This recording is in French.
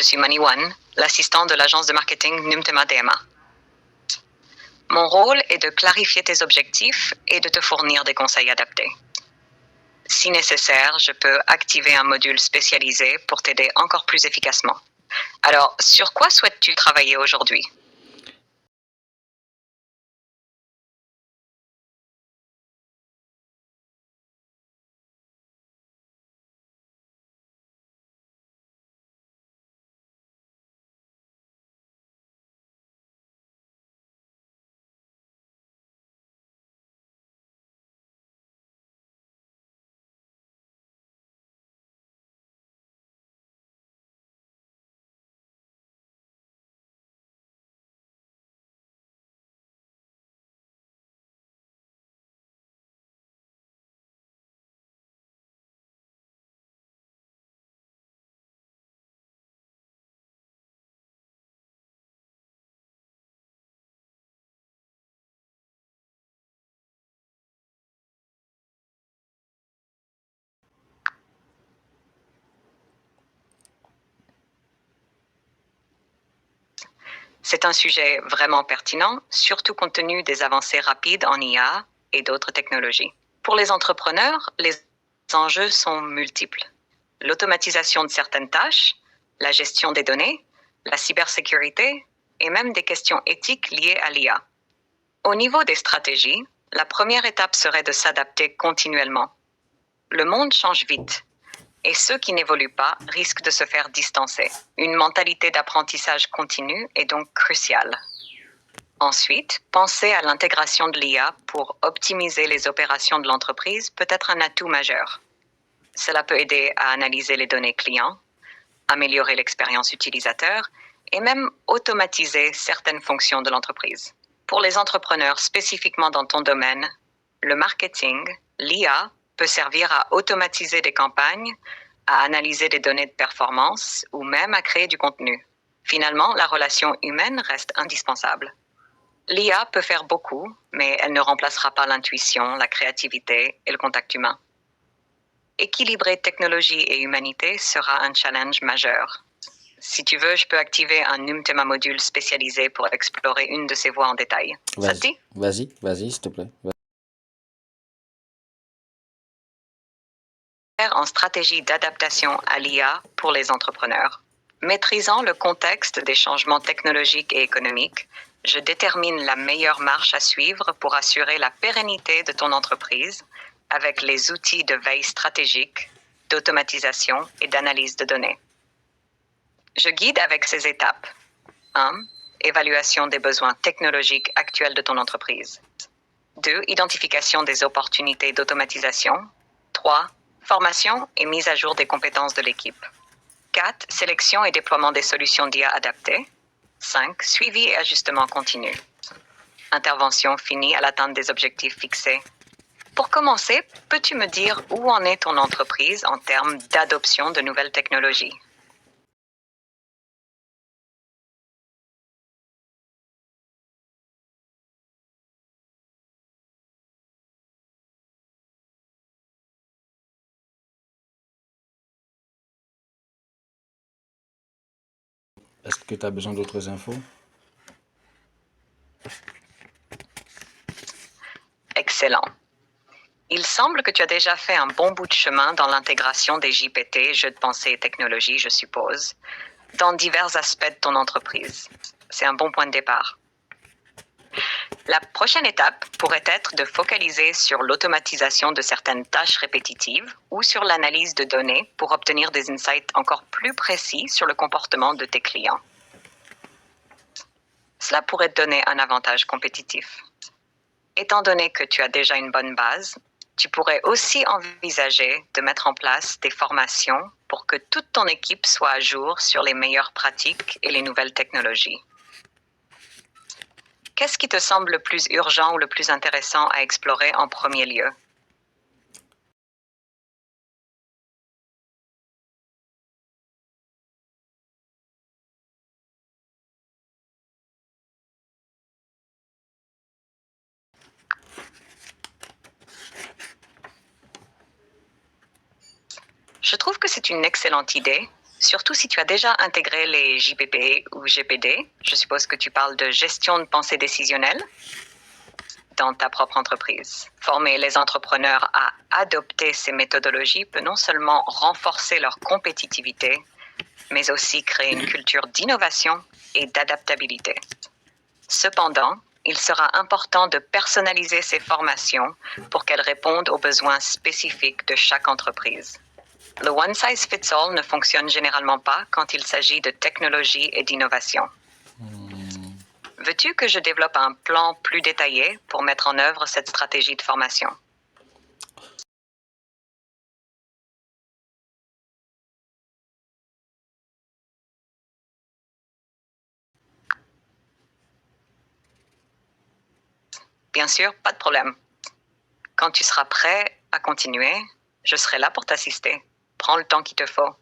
suis Maniwan, l'assistant de l'agence de marketing Numtema DMA. Mon rôle est de clarifier tes objectifs et de te fournir des conseils adaptés. Si nécessaire, je peux activer un module spécialisé pour t'aider encore plus efficacement. Alors, sur quoi souhaites-tu travailler aujourd'hui ? C'est un sujet vraiment pertinent, surtout compte tenu des avancées rapides en IA et d'autres technologies. Pour les entrepreneurs, les enjeux sont multiples. L'automatisation de certaines tâches, la gestion des données, la cybersécurité et même des questions éthiques liées à l'IA. Au niveau des stratégies, la première étape serait de s'adapter continuellement. Le monde change vite et ceux qui n'évoluent pas risquent de se faire distancer. Une mentalité d'apprentissage continu est donc cruciale. Ensuite, penser à l'intégration de l'IA pour optimiser les opérations de l'entreprise peut être un atout majeur. Cela peut aider à analyser les données clients, améliorer l'expérience utilisateur et même automatiser certaines fonctions de l'entreprise. Pour les entrepreneurs spécifiquement dans ton domaine, le marketing, l'IA peut servir à automatiser des campagnes, à analyser des données de performance ou même à créer du contenu. Finalement, la relation humaine reste indispensable. L'IA peut faire beaucoup, mais elle ne remplacera pas l'intuition, la créativité et le contact humain. Équilibrer technologie et humanité sera un challenge majeur. Si tu veux, je peux activer un Numtema module spécialisé pour explorer une de ces voies en détail. Ça te dit ? Vas-y, s'il te plaît. En stratégie d'adaptation à l'IA pour les entrepreneurs. Maîtrisant le contexte des changements technologiques et économiques, je détermine la meilleure marche à suivre pour assurer la pérennité de ton entreprise avec les outils de veille stratégique, d'automatisation et d'analyse de données. Je guide avec ces étapes. 1. Évaluation des besoins technologiques actuels de ton entreprise. 2. Identification des opportunités d'automatisation. 3. Formation et mise à jour des compétences de l'équipe. 4. Sélection et déploiement des solutions d'IA adaptées. 5. Suivi et ajustement continu. Intervention finie à l'atteinte des objectifs fixés. Pour commencer, peux-tu me dire où en est ton entreprise en termes d'adoption de nouvelles technologies ? Est-ce que tu as besoin d'autres infos? Excellent. Il semble que tu as déjà fait un bon bout de chemin dans l'intégration des JPT, jeux de pensée et technologie, je suppose, dans divers aspects de ton entreprise. C'est un bon point de départ. La prochaine étape pourrait être de focaliser sur l'automatisation de certaines tâches répétitives ou sur l'analyse de données pour obtenir des insights encore plus précis sur le comportement de tes clients. Cela pourrait te donner un avantage compétitif. Étant donné que tu as déjà une bonne base, tu pourrais aussi envisager de mettre en place des formations pour que toute ton équipe soit à jour sur les meilleures pratiques et les nouvelles technologies. Qu'est-ce qui te semble le plus urgent ou le plus intéressant à explorer en premier lieu ? Je trouve que c'est une excellente idée, Surtout si tu as déjà intégré les JPP ou GPD. Je suppose que tu parles de gestion de pensée décisionnelle dans ta propre entreprise. Former les entrepreneurs à adopter ces méthodologies peut non seulement renforcer leur compétitivité, mais aussi créer une culture d'innovation et d'adaptabilité. Cependant, il sera important de personnaliser ces formations pour qu'elles répondent aux besoins spécifiques de chaque entreprise. Le one size fits all ne fonctionne généralement pas quand il s'agit de technologie et d'innovation. Veux-tu que je développe un plan plus détaillé pour mettre en œuvre cette stratégie de formation? Bien sûr, pas de problème. Quand tu seras prêt à continuer, je serai là pour t'assister. Prends le temps qu'il te faut.